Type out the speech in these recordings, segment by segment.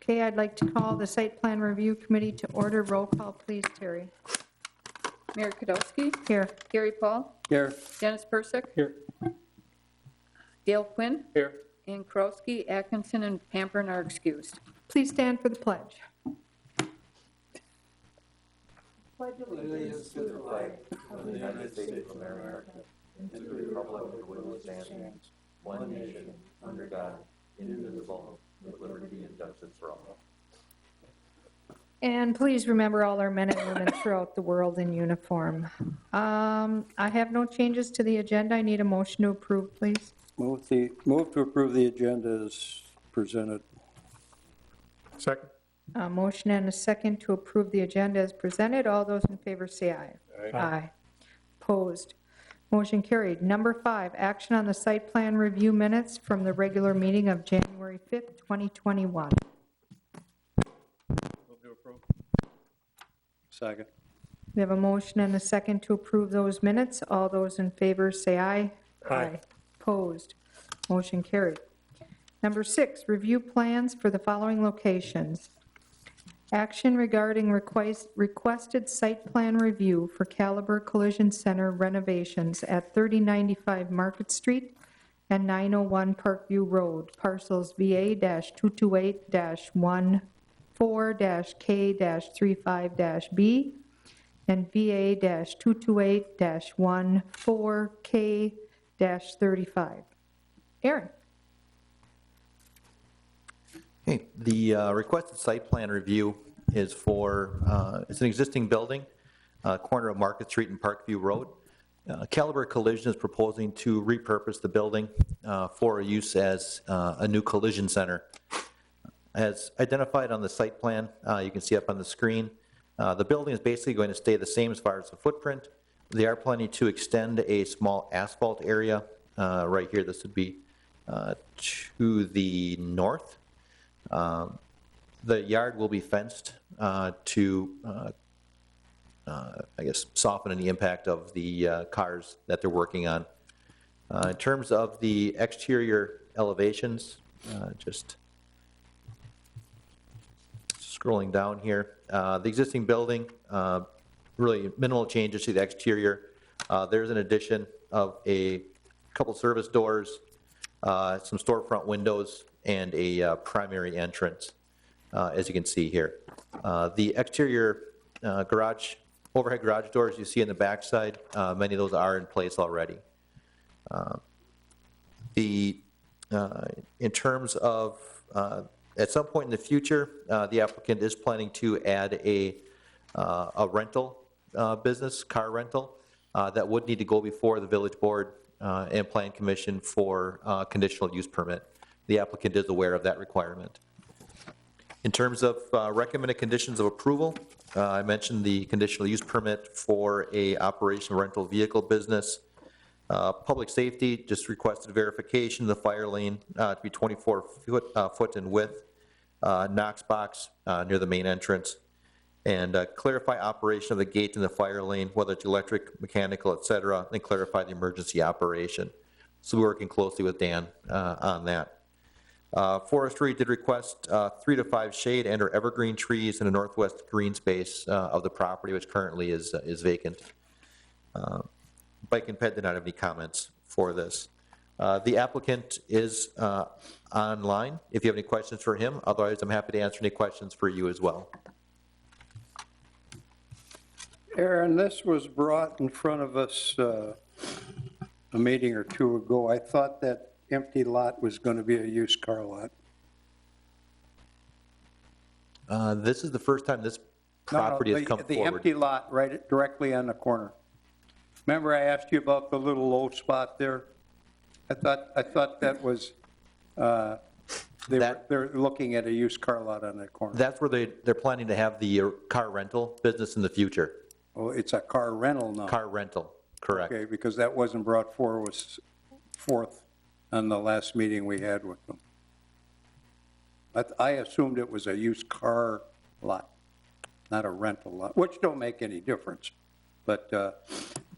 Okay, I'd like to call the Site Plan Review Committee to order. Roll call, please, Terry. Mayor Kodowski. Here. Gary Paul. Here. Dennis Persick. Here. Dale Quinn. Here. And Karowski, Atkinson, and Pampern are excused. Please stand for the pledge. Allegiance to the flag of the United States of America and to the republic for which it stands, one nation, under God, indivisible, with liberty and justice for all. And please remember all our men and women throughout the world in uniform. I have no changes to the agenda. I need a motion to approve, please. Move to approve the agenda as presented. Second. A motion and a second to approve the agenda as presented. All those in favor say aye. Aye. Opposed? Motion carried. Number 5, action on the site plan review minutes from the regular meeting of January 5th, 2021. Move to approve. Second. We have a motion and a second to approve those minutes. All those in favor say aye. Aye. Opposed? Motion carried. Number 6, review plans for the following locations. Action regarding requested site plan review for Caliber Collision Center renovations at 3095 Market Street and 901 Parkview Road, parcels VA-228-14-K-35-B and VA-228-14K-35. Aaron. Okay, the requested site plan review is for, it's an existing building, corner of Market Street and Parkview Road. Caliber Collision is proposing to repurpose the building for a use as a new collision center. As identified on the site plan, you can see up on the screen, the building is basically going to stay the same as far as the footprint. They are planning to extend a small asphalt area right here. This would be to the north. The yard will be fenced to, I guess, soften any impact of the cars that they're working on. In terms of the exterior elevations, just scrolling down here, the existing building, really minimal changes to the exterior. There's an addition of a couple service doors, some storefront windows, and a primary entrance, as you can see here. The exterior overhead garage doors you see in the backside, many of those are in place already. In terms of, at some point in the future, the applicant is planning to add a rental business, car rental, that would need to go before the village board and plan commission for conditional use permit. The applicant is aware of that requirement. In terms of recommended conditions of approval, I mentioned the conditional use permit for a operational rental vehicle business. Public safety just requested verification of the fire lane to be 24 foot in width, Knox box near the main entrance, and clarify operation of the gate in the fire lane, whether it's electric, mechanical, etc., and clarify the emergency operation. So we're working closely with Dan on that. Forestry did request 3 to 5 shade and or evergreen trees in the northwest green space of the property, which currently is vacant. Bike and Ped did not have any comments for this. The applicant is online if you have any questions for him. Otherwise, I'm happy to answer any questions for you as well. Aaron, this was brought in front of us a meeting or two ago. I thought that empty lot was going to be a used car lot. This is the first time this property has come the forward. empty lot right directly on the corner. Remember I asked you about the little low spot there? I thought that was, they're looking at a used car lot on that corner. That's where they're planning to have the car rental business in the future. Oh, it's a car rental now. Car rental, correct. Okay, because that wasn't brought forth on the last meeting we had with them. I assumed it was a used car lot, not a rental lot, which don't make any difference. But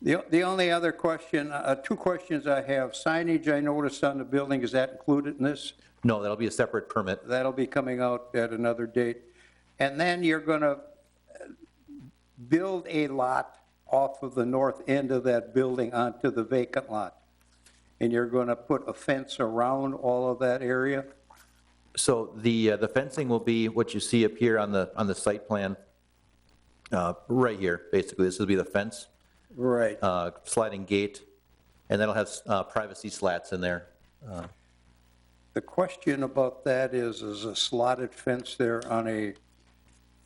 The only other question, two questions I have. Signage I noticed on the building, is that included in this? No, that'll be a separate permit. That'll be coming out at another date. And then you're going to build a lot off of the north end of that building onto the vacant lot. And you're going to put a fence around all of that area? So the fencing will be what you see up here on the site plan, right here, basically. This will be the fence, Right. sliding gate, and that'll have privacy slats in there. The question about that is a slotted fence there on a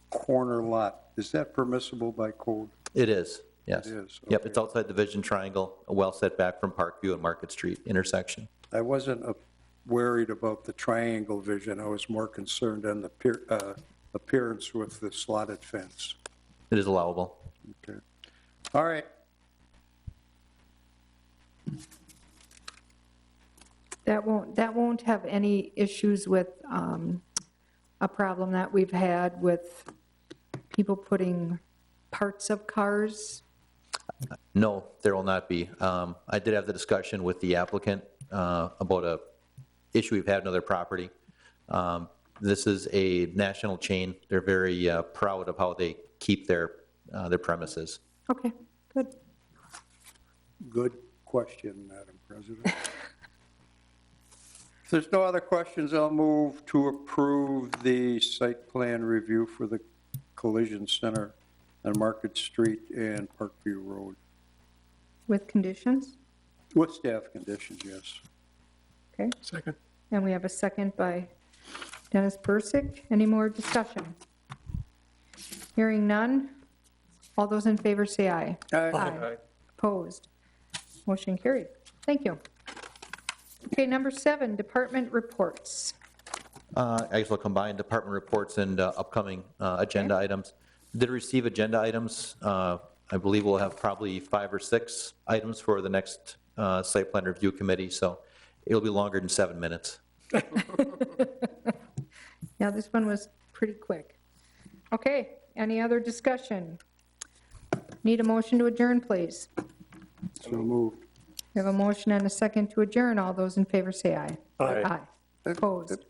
corner lot. Is that permissible by code? It is, yes. It is, Yep, okay. it's outside the Vision Triangle, well set back from Parkview and Market Street intersection. I wasn't worried about the triangle vision. I was more concerned on the appearance with the slotted fence. It is allowable. Okay. All right. That won't have any issues with a problem that we've had with people putting parts of cars. No, there will not be. I did have the discussion with the applicant about a issue we've had in other property. This is a national chain. They're very proud of how they keep their premises. Okay, good. Good question, Madam President. If there's no other questions, I'll move to approve the site plan review for the collision center on Market Street and Parkview Road. With conditions? With staff conditions, yes. Okay, Second. and we have a second by Dennis Persick. Any more discussion? Hearing none. All those in favor say aye. Aye. Opposed? Motion carried. Thank you. Okay, number 7, department reports. I guess we'll combine department reports and upcoming agenda items. Did receive agenda items. I believe we'll have probably 5 or 6 items for the next site plan review committee, so it'll be longer than 7 minutes. Yeah, this one was pretty quick. Okay, any other discussion? Need a motion to adjourn, please. So moved. We have a motion and a second to adjourn. All those in favor say aye. Aye. Aye. Opposed?